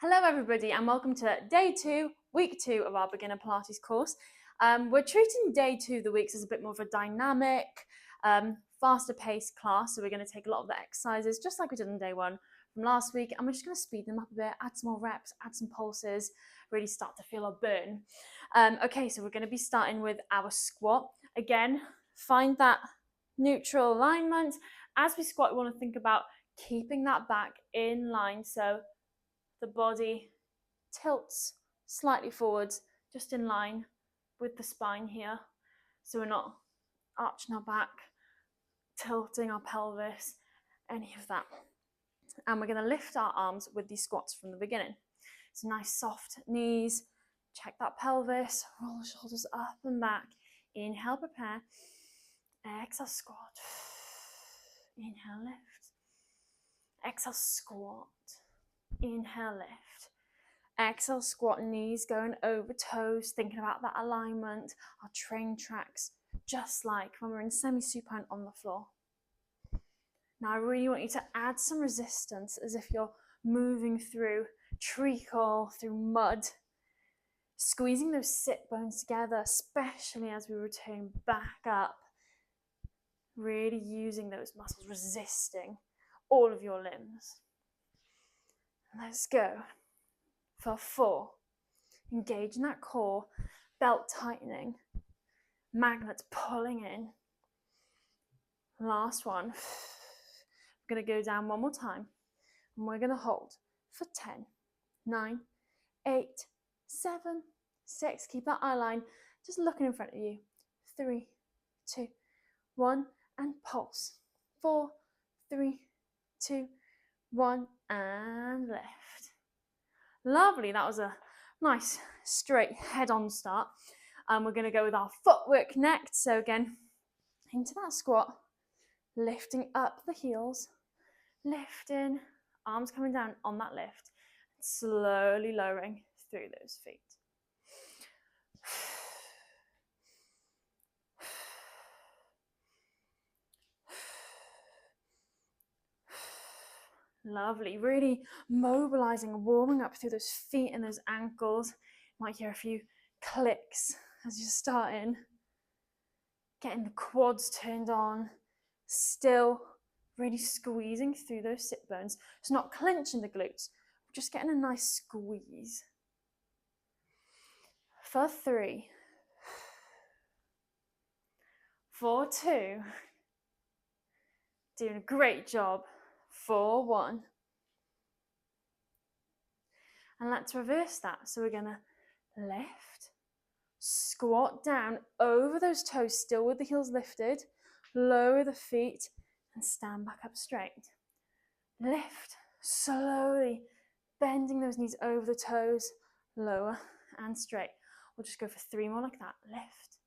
Hello everybody and welcome to day 2, week 2 of our beginner Pilates course. We're treating day 2 of the weeks as a bit more of a dynamic, faster paced class. So we're going to take a lot of the exercises just like we did on day 1 from last week, and we're just going to speed them up a bit, add some more reps, add some pulses, really start to feel our burn. Okay, so we're going to be starting with our squat. Again, find that neutral alignment. As we squat, we want to think about keeping that back in line, so the body tilts slightly forwards, just in line with the spine here. So we're not arching our back, tilting our pelvis, any of that. And we're going to lift our arms with these squats from the beginning. So nice soft knees, check that pelvis, roll the shoulders up and back. Inhale, prepare. Exhale, squat. Inhale, lift. Exhale, squat. Inhale, lift. Exhale, squat, knees going over toes, thinking about that alignment, our train tracks, just like when we're in semi-supine on the floor. Now I really want you to add some resistance as if you're moving through treacle, through mud, squeezing those sit bones together, especially as we return back up, really using those muscles, resisting all of your limbs. Let's go. For 4, engage in that core, belt tightening, magnets pulling in. Last one. We're going to go down one more time, and we're going to hold for 10, 9, 8, 7, 6. Keep that eye line just looking in front of you. 3, 2, 1, and pulse. 4, 3, 2, 1, and lift. Lovely, that was a nice straight head-on start. We're going to go with our footwork next. So again, into that squat, lifting up the heels, lifting, arms coming down on that lift, slowly lowering through those feet. Lovely, really mobilizing, warming up through those feet and those ankles. You might hear a few clicks as you're starting. Getting the quads turned on, still really squeezing through those sit bones. So not clenching the glutes, just getting a nice squeeze. For 3, for 2, doing a great job. For 1. And let's reverse that. So we're going to lift, squat down over those toes, still with the heels lifted, lower the feet, and stand back up straight. Lift, slowly bending those knees over the toes, lower and straight. We'll just go for 3 more like that. Lift.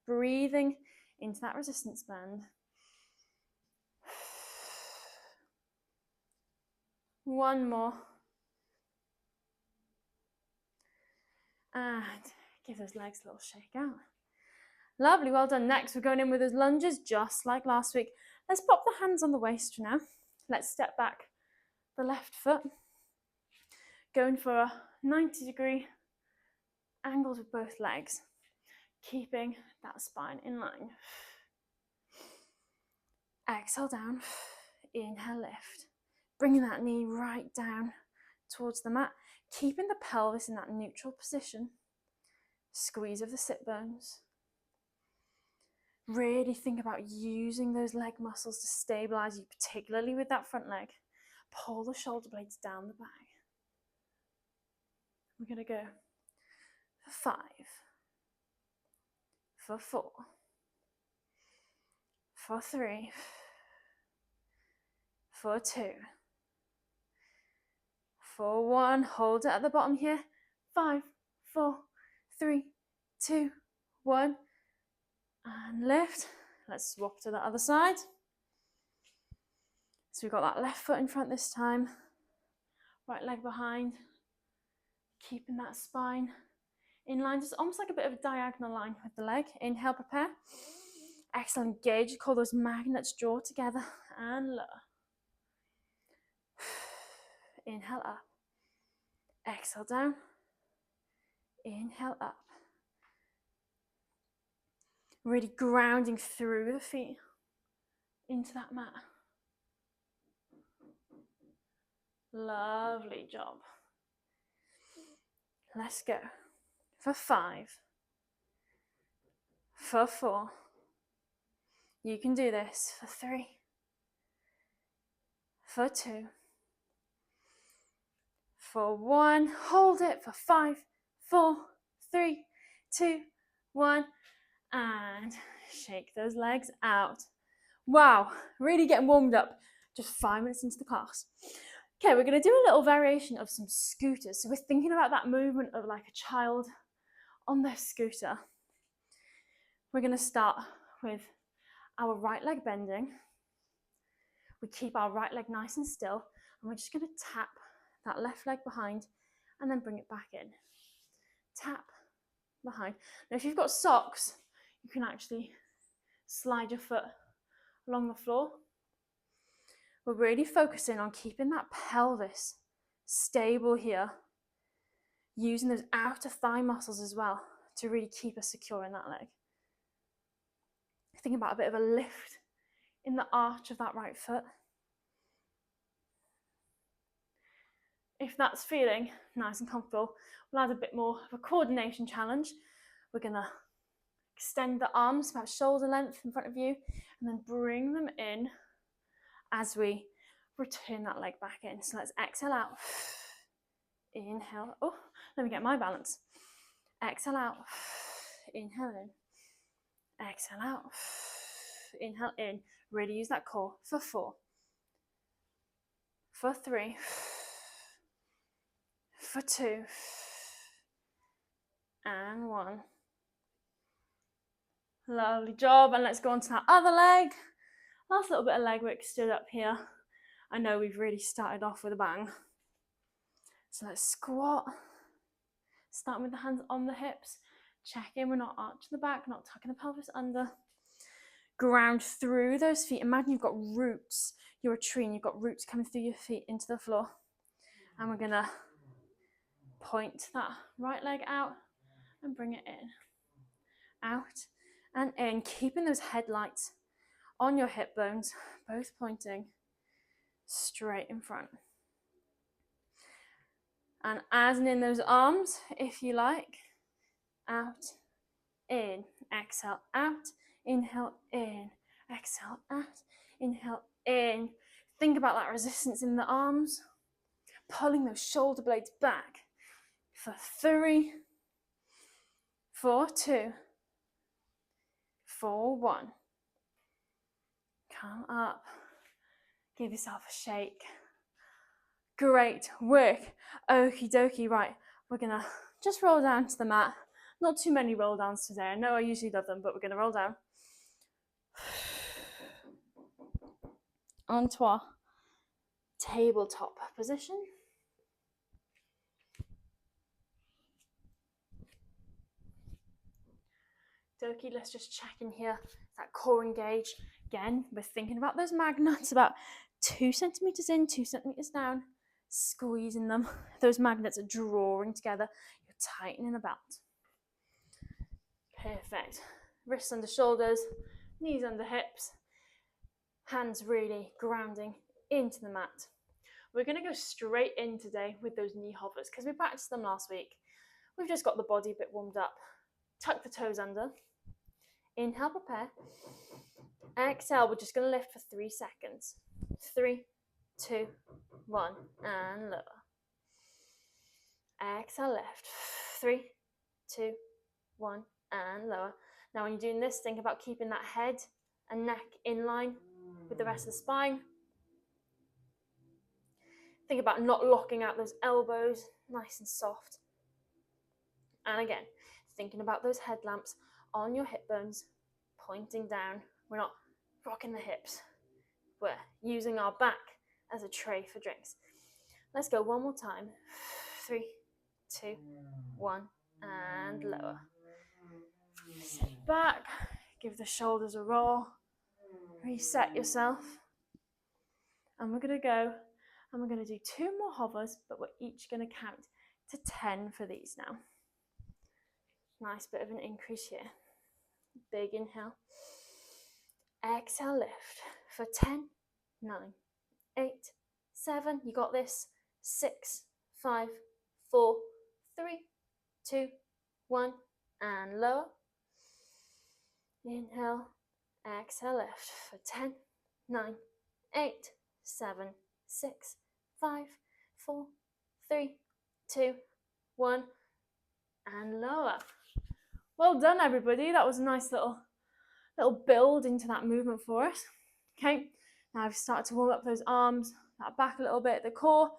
Breathing into that resistance band. 1 more. And give those legs a little shake out. Lovely, well done. Next, we're going in with those lunges, just like last week. Let's pop the hands on the waist for now. Let's step back the left foot. Going for a 90-degree angles with both legs. Keeping that spine in line. Exhale down. Inhale, lift. Bringing that knee right down towards the mat. Keeping the pelvis in that neutral position. Squeeze of the sit bones. Really think about using those leg muscles to stabilize you, particularly with that front leg. Pull the shoulder blades down the back. We're going to go for 5, for 4, for 3, for 2, for 1. Hold it at the bottom here. 5, 4, 3, 2, 1. And lift. Let's swap to the other side. So we've got that left foot in front this time. Right leg behind. Keeping that spine in line, just almost like a bit of a diagonal line with the leg. Inhale, prepare. Exhale, engage. Call those magnets draw together and lower. Inhale up. Exhale down. Inhale up. Really grounding through the feet into that mat. Lovely job. Let's go. For 5. For 4. You can do this. For 3. For 2. For 1. Hold it for 5, 4, 3, 2, 1. And shake those legs out. Wow, really getting warmed up just 5 minutes into the class. Okay, we're going to do a little variation of some scooters. So we're thinking about that movement of like a child on their scooter. We're going to start with our right leg bending. We keep our right leg nice and still, and we're just going to tap that left leg behind and then bring it back in. Tap behind. Now if you've got socks, you can actually slide your foot along the floor. We're really focusing on keeping that pelvis stable here, using those outer thigh muscles as well to really keep us secure in that leg. Think about a bit of a lift in the arch of that right foot. If that's feeling nice and comfortable, we'll add a bit more of a coordination challenge. We're going to extend the arms about shoulder length in front of you and then bring them in as we return that leg back in. So let's exhale out. Inhale. Oh, let me get my balance. Exhale out. Inhale in. Exhale out. Inhale in. Really use that core. For 4. For 3. For 2. And 1. Lovely job. And let's go on to that other leg. Last little bit of leg work stood up here. I know we've really started off with a bang. So let's squat. Starting with the hands on the hips. Check in, we're not arching the back, not tucking the pelvis under. Ground through those feet. Imagine you've got roots. You're a tree and you've got roots coming through your feet into the floor. And we're gonna point that right leg out and bring it in. Out and in, keeping those headlights on your hip bones, both pointing straight in front. And as and in those arms, if you like, out, in, exhale, out, inhale, in, exhale, out, inhale, in. Think about that resistance in the arms, pulling those shoulder blades back. For 3, for 2, for 1. Come up, give yourself a shake. Great work. Okie dokie, right, we're gonna just roll down to the mat. Not too many roll downs today. I know I usually love them, but we're gonna roll down. Onto our tabletop position. Dokie, let's just check in here. That core engaged. Again, we're thinking about those magnets about 2 centimeters in, 2 centimeters down. Squeezing them. Those magnets are drawing together. You're tightening the belt. Perfect. Wrists under shoulders, knees under hips. Hands really grounding into the mat. We're going to go straight in today with those knee hovers because we practiced them last week. We've just got the body a bit warmed up. Tuck the toes under. Inhale, prepare. Exhale, we're just going to lift for 3 seconds. 3, 2, 1, and lower. Exhale, lift. 3, 2, 1, and lower. Now when you're doing this, think about keeping that head and neck in line with the rest of the spine. Think about not locking out those elbows, nice and soft. And again, thinking about those headlamps on your hip bones, pointing down. We're not rocking the hips. We're using our back as a tray for drinks. Let's go one more time. 3, 2, 1, and lower. Sit back, give the shoulders a roll, reset yourself. And we're going to go And we're going to do 2 more hovers, but we're each going to count to 10 for these now. Nice bit of an increase here. Big inhale. Exhale, lift for 10, 9, 8, 7. You got this. 6, 5, 4, 3, 2, 1. And lower. Inhale. Exhale, lift for 10, 9, 8, 7, 6, 5, 4, 3, 2, 1. And lower. Well done, everybody. That was a nice little build into that movement for us. Okay, now I've started to warm up those arms, that back a little bit, the core.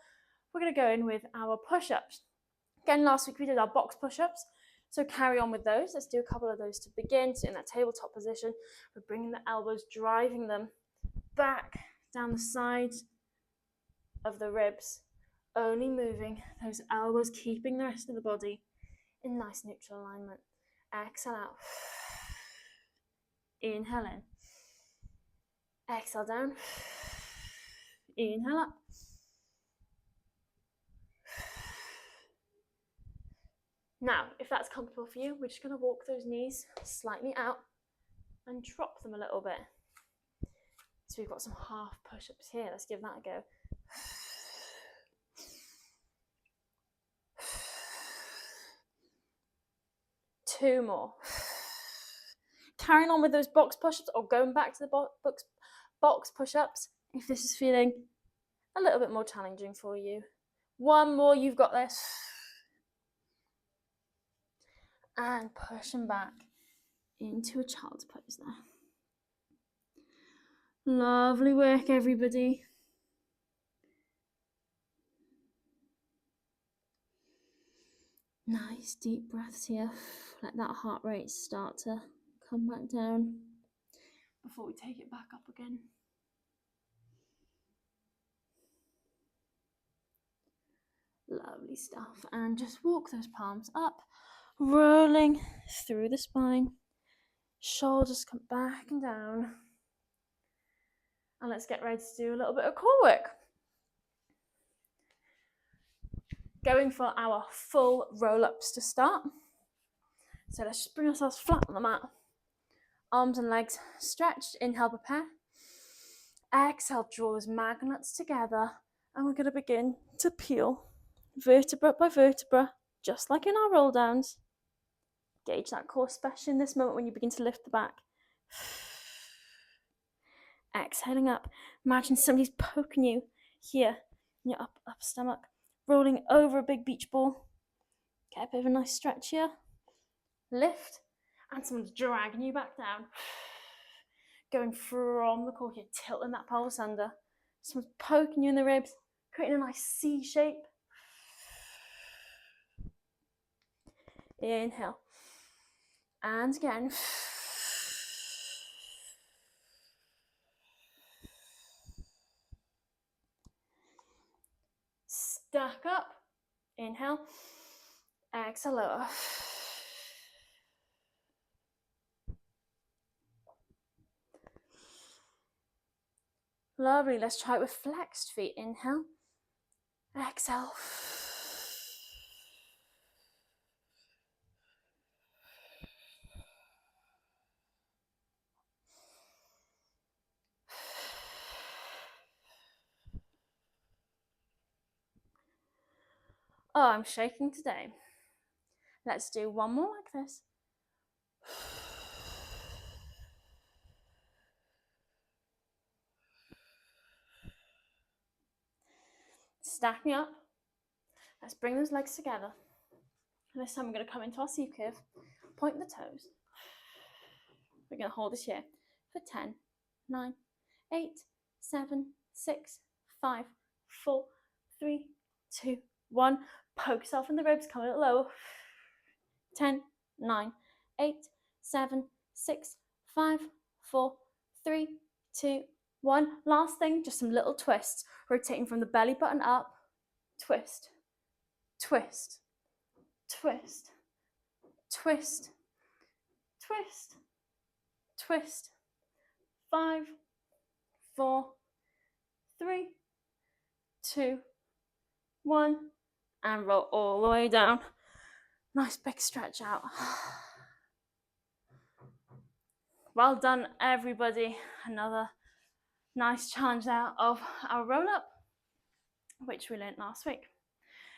We're going to go in with our push-ups. Again, last week we did our box push-ups, so carry on with those. Let's do a couple of those to begin. So in that tabletop position, we're bringing the elbows, driving them back down the sides of the ribs, only moving those elbows, keeping the rest of the body in nice neutral alignment. Exhale out. Inhale in. Exhale down. Inhale up. Now, if that's comfortable for you, we're just going to walk those knees slightly out and drop them a little bit. So we've got some half push-ups here. Let's give that a go. 2 more. Carrying on with those box push-ups or going back to the box push-ups if this is feeling a little bit more challenging for you. 1 more, you've got this. And pushing back into a child's pose there. Lovely work, everybody. Nice deep breaths here. Let that heart rate start to come back down before we take it back up again. Lovely stuff. And just walk those palms up, rolling through the spine. Shoulders come back and down. And let's get ready to do a little bit of core work. Going for our full roll-ups to start. So let's just bring ourselves flat on the mat. Arms and legs stretched. Inhale, prepare. Exhale, draw those magnets together. And we're going to begin to peel vertebra by vertebra, just like in our roll downs. Gauge that core, especially in this moment when you begin to lift the back. Exhaling up. Imagine somebody's poking you here in your upper stomach. Rolling over a big beach ball. Get a bit of a nice stretch here. Lift. And someone's dragging you back down. Going from the core here, tilting that pelvis under. Someone's poking you in the ribs, creating a nice C shape. Inhale. And again. Stack up. Inhale. Exhale, lower. Lovely. Let's try it with flexed feet. Inhale. Exhale. Oh, I'm shaking today. Let's do 1 more like this. Stacking up. Let's bring those legs together. And this time we're going to come into our C curve. Point the toes. We're going to hold this here for 10, 9, 8, 7, 6, 5, 4, 3, 2, 1. Poke yourself in the ribs, come a little lower. 10, 9, 8, 7, 6, 5, 4, 3, 2, 1. Last thing, just some little twists. Rotating from the belly button up. Twist, twist, twist, twist, twist, twist. 5, 4, 3, 2, 1, and roll all the way down. Nice big stretch out. Well done, everybody. Another nice challenge out of our roll up, which we learned last week.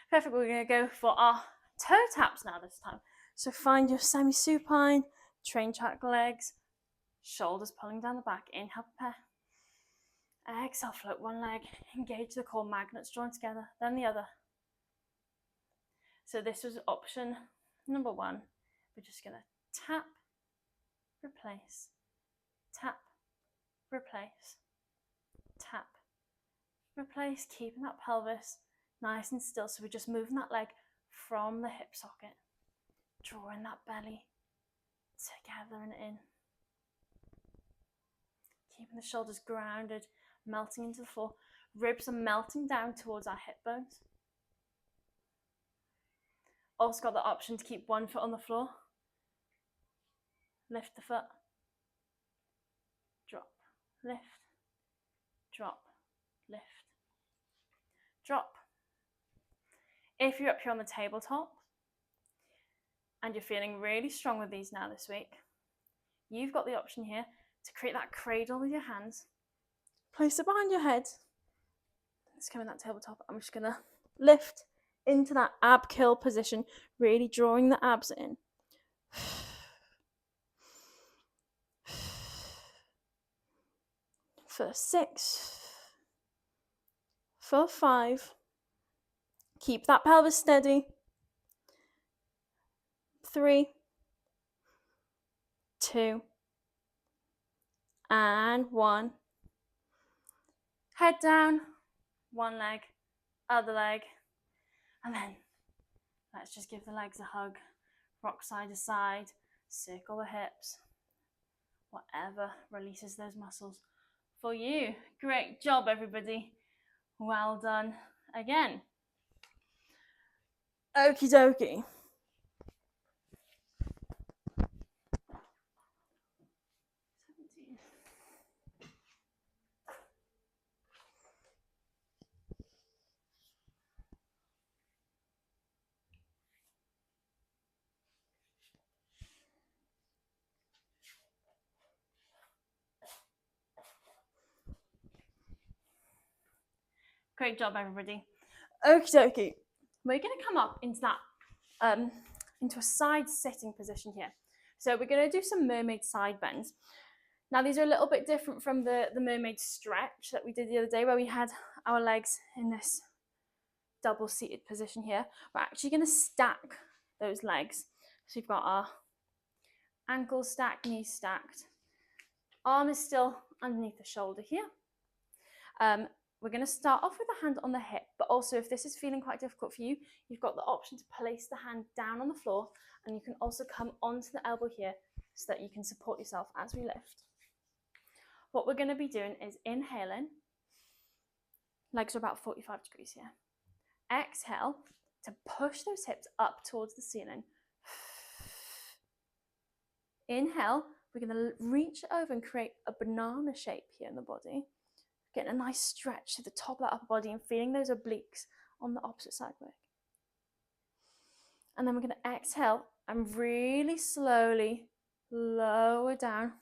Perfect, we're going to go for our toe taps now this time. So find your semi-supine, train track legs, shoulders pulling down the back. Inhale, prepare. Exhale, float one leg, engage the core, magnets join together, then the other. So this was option number 1. We're just going to tap, replace, tap, replace, tap, replace, keeping that pelvis nice and still. So we're just moving that leg from the hip socket, drawing that belly together and in. Keeping the shoulders grounded, melting into the floor. Ribs are melting down towards our hip bones. Also got the option to keep one foot on the floor. Lift the foot. Drop, lift, drop, lift, drop. If you're up here on the tabletop and you're feeling really strong with these now this week, you've got the option here to create that cradle with your hands. Place it behind your head. Let's come in that tabletop. I'm just going to lift into that ab curl position, really drawing the abs in. For 6, for 5, keep that pelvis steady. 3, 2, and 1. Head down, one leg, other leg, and then let's just give the legs a hug. Rock side to side, circle the hips, whatever releases those muscles for you. Great job, everybody. Well done again. Okie dokie. Great job, everybody. Okie dokie. We're going to come up into that, into a side sitting position here. So we're going to do some mermaid side bends. Now these are a little bit different from the mermaid stretch that we did the other day, where we had our legs in this double seated position here. We're actually going to stack those legs. So we've got our ankles stacked, knees stacked. Arm is still underneath the shoulder here. We're going to start off with the hand on the hip, but also if this is feeling quite difficult for you, you've got the option to place the hand down on the floor, and you can also come onto the elbow here so that you can support yourself as we lift. What we're going to be doing is inhaling, legs are about 45 degrees here. Exhale to push those hips up towards the ceiling. Inhale, we're going to reach over and create a banana shape here in the body. Getting a nice stretch to the top of that upper body and feeling those obliques on the opposite side work. And then we're going to exhale and really slowly lower down,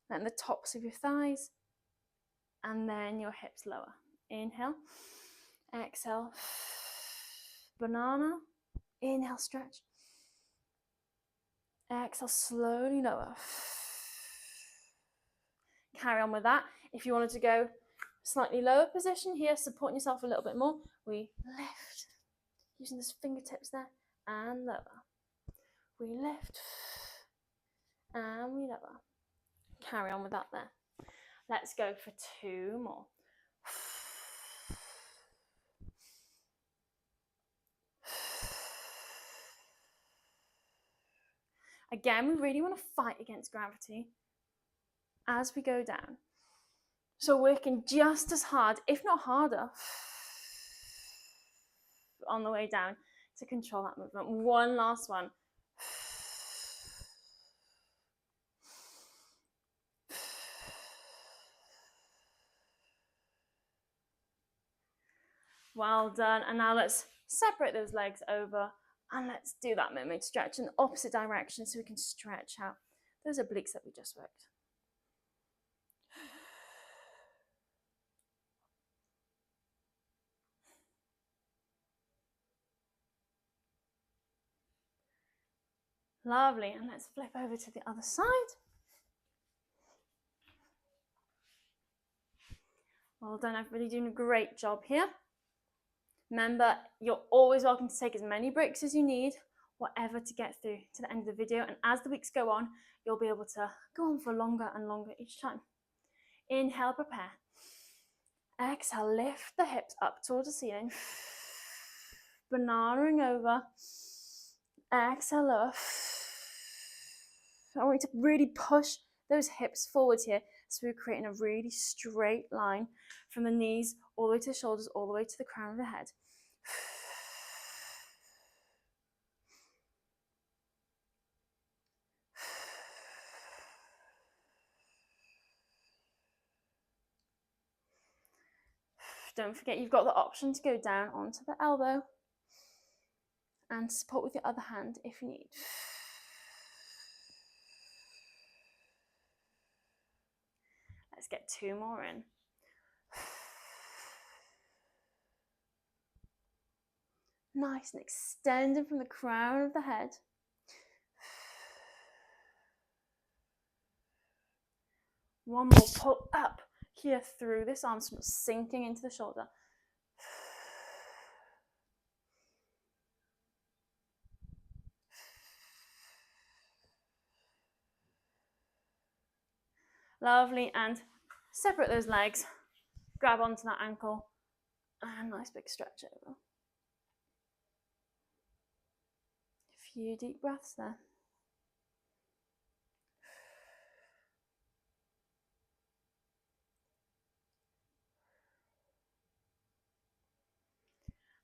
letting the tops of your thighs and then your hips lower. Inhale, exhale, banana, inhale, stretch. Exhale, slowly lower. Carry on with that. If you wanted to go slightly lower position here, supporting yourself a little bit more, we lift, using those fingertips there, and lower. We lift, and we lower. Carry on with that there. Let's go for 2 more. Again, we really want to fight against gravity as we go down. So working just as hard, if not harder, on the way down to control that movement. One last one. Well done. And now let's separate those legs over and let's do that mermaid stretch in the opposite direction so we can stretch out those obliques that we just worked. Lovely. And let's flip over to the other side. Well done, everybody, doing a great job here. Remember, you're always welcome to take as many breaks as you need, whatever, to get through to the end of the video. And as the weeks go on, you'll be able to go on for longer and longer each time. Inhale, prepare. Exhale, lift the hips up towards the ceiling. Bananaing over. Exhale, lower. I want you to really push those hips forwards here, so we're creating a really straight line from the knees all the way to the shoulders, all the way to the crown of the head. Don't forget, you've got the option to go down onto the elbow and support with your other hand if you need. Let's get 2 more in. Nice, and extending from the crown of the head. One more, pull up here through this arm, so sinking into the shoulder. Lovely, and separate those legs, grab onto that ankle, and nice big stretch over. A few deep breaths there.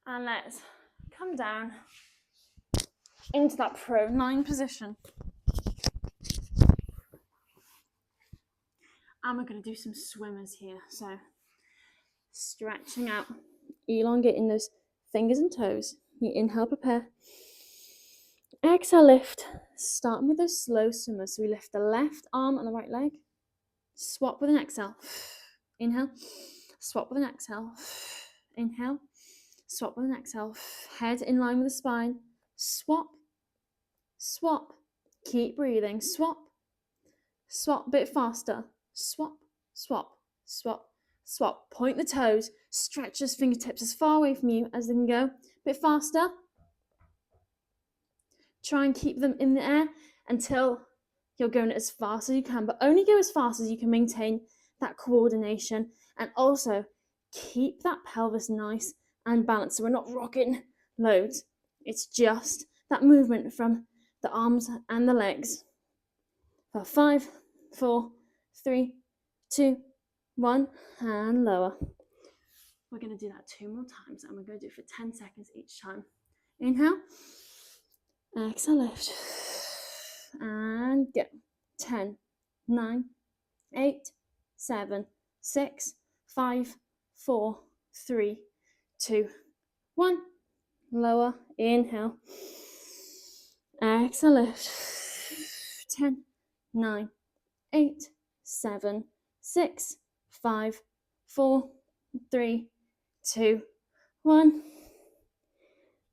And let's come down into that prone position. And we're going to do some swimmers here. So stretching out, elongating those fingers and toes. You inhale, prepare. Exhale, lift. Starting with those slow swimmers. So we lift the left arm and the right leg. Swap with an exhale. Inhale. Swap with an exhale. Inhale. Swap with an exhale. Head in line with the spine. Swap. Swap. Keep breathing. Swap. Swap a bit faster. Swap. Swap. Swap. Swap. Point the toes. Stretch those fingertips as far away from you as they can go. A bit faster. Try and keep them in the air until you're going as fast as you can, but only go as fast as you can maintain that coordination, and also keep that pelvis nice and balanced so we're not rocking loads. It's just that movement from the arms and the legs. For 5, 4, 3, 2, 1, and lower. We're going to do that 2 more times, and we're going to do it for 10 seconds each time. Inhale. Exhale, lift. And go. 10, 9, 8, 7, 6, 5, 4, 3, 2, 1. Lower. Inhale. Exhale, lift. 10, 9, 8, 7, 6, 5, 4, 3, 2, 1.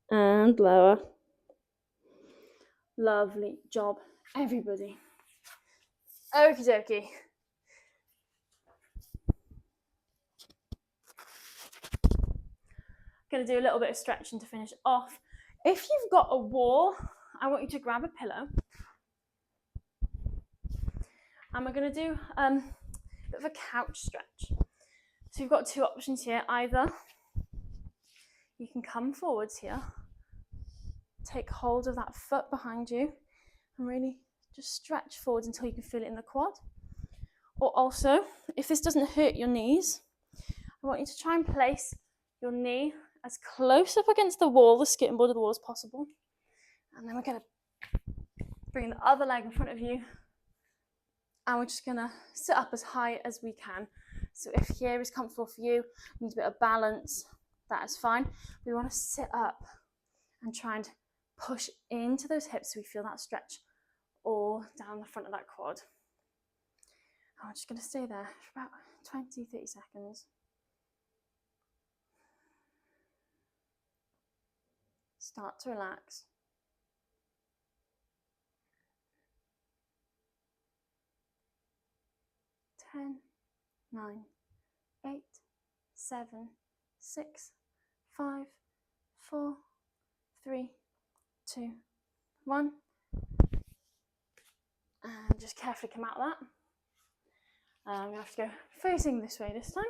And lower. Lovely job, everybody. Okie dokie. Going to do a little bit of stretching to finish off. If you've got a wall, I want you to grab a pillow. And we're going to do a bit of a couch stretch. So you've got 2 options here. Either you can come forwards here, take hold of that foot behind you, and really just stretch forwards until you can feel it in the quad. Or also, if this doesn't hurt your knees, I want you to try and place your knee as close up against the wall, the skirting board of the wall, as possible. And then we're going to bring the other leg in front of you, and we're just going to sit up as high as we can. So if here is comfortable for you, you need a bit of balance, that is fine. We want to sit up and try and push into those hips so we feel that stretch all down the front of that quad. I'm just going to stay there for about 20-30 seconds. Start to relax. 10, 9, 8, 7, 6, 5, 4, 3, 2, 1. And just carefully come out of that. I'm going to have to go facing this way this time.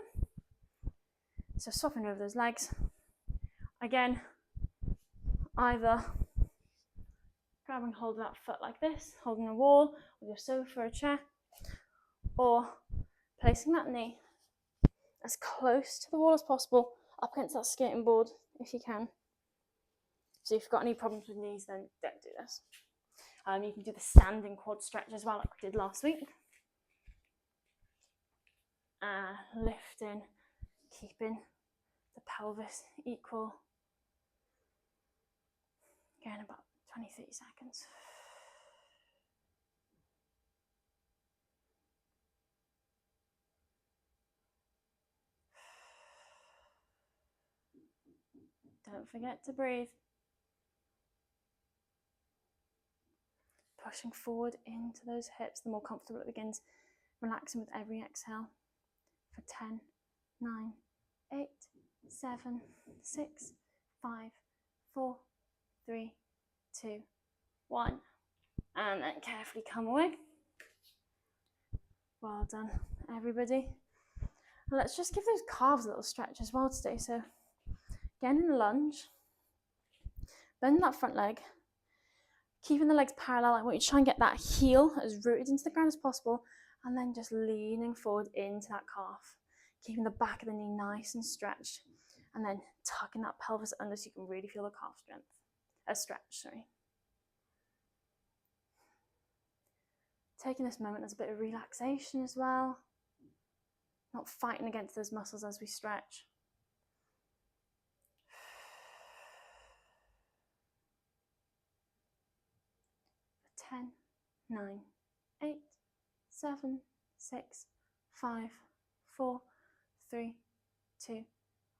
So swapping over those legs. Again, either grabbing hold of that foot like this, holding a wall with your sofa or a chair, or placing that knee as close to the wall as possible, up against that skating board if you can. So if you've got any problems with knees, then don't do this. You can do the standing quad stretch as well, like we did last week. Lifting, keeping the pelvis equal. Again, about 20-30 seconds. Don't forget to breathe. Pushing forward into those hips, the more comfortable it begins. Relaxing with every exhale. For 10, 9, 8, 7, 6, 5, 4, 3, 2, 1. And then carefully come away. Well done, everybody. Let's just give those calves a little stretch as well today. So again in a lunge, bend that front leg, keeping the legs parallel. I want you to try and get that heel as rooted into the ground as possible, and then just leaning forward into that calf, keeping the back of the knee nice and stretched, and then tucking that pelvis under so you can really feel the calf stretch. Taking this moment as a bit of relaxation as well, not fighting against those muscles as we stretch. For 10, 9, 8, 7, 6, 5, 4, 3, 2,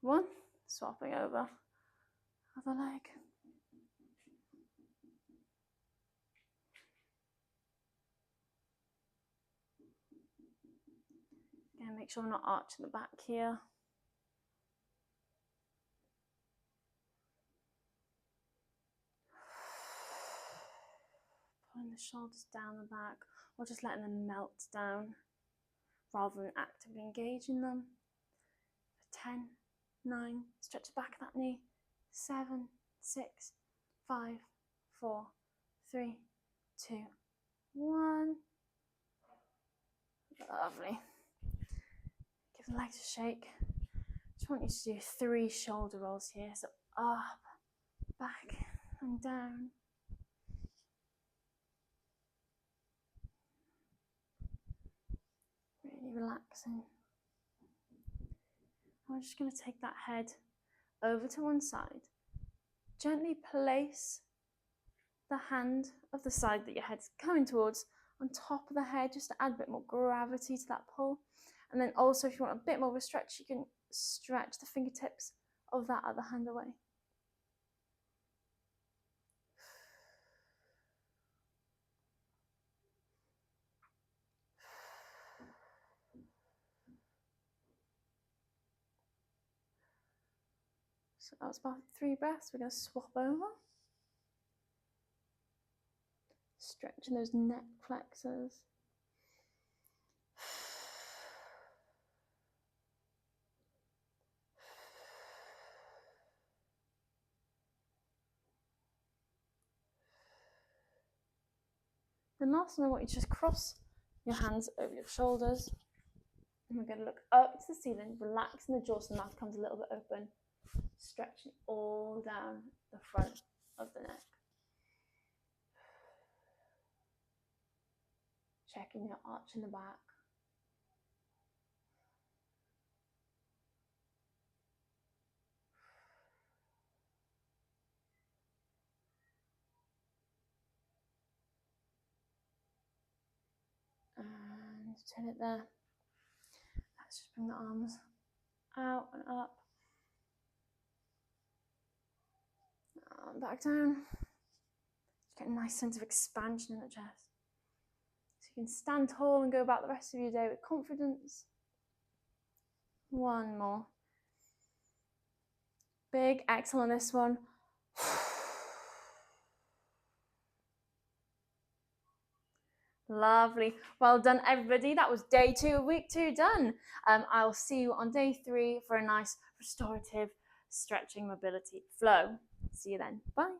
1. Swapping over. Other leg. Again, make sure we're not arching the back here. Pulling the shoulders down the back, or just letting them melt down rather than actively engaging them. For 10, 9, stretch the back of that knee. 7, 6, 5, 4, 3, 2, 1. Lovely. Give the legs a shake. Just want you to do 3 shoulder rolls here. So up, back, and down. Really relaxing. I'm just going to take that head over to one side. Gently place the hand of the side that your head's coming towards on top of the head, just to add a bit more gravity to that pull. And then also, if you want a bit more of a stretch, you can stretch the fingertips of that other hand away. So that was about 3 breaths. We're going to swap over. Stretching those neck flexors. Then last one, I want you to just cross your hands over your shoulders. And we're going to look up to the ceiling, relaxing the jaw so the mouth comes a little bit open. Stretching all down the front of the neck. Checking your arch in the back. Just turn it there. Let's just bring the arms out and up. And back down. Just get a nice sense of expansion in the chest. So you can stand tall and go about the rest of your day with confidence. One more. Big exhale on this one. Lovely. Well done, everybody. That was day 2 of week 2 done. I'll see you on day 3 for a nice restorative stretching mobility flow. See you then. Bye.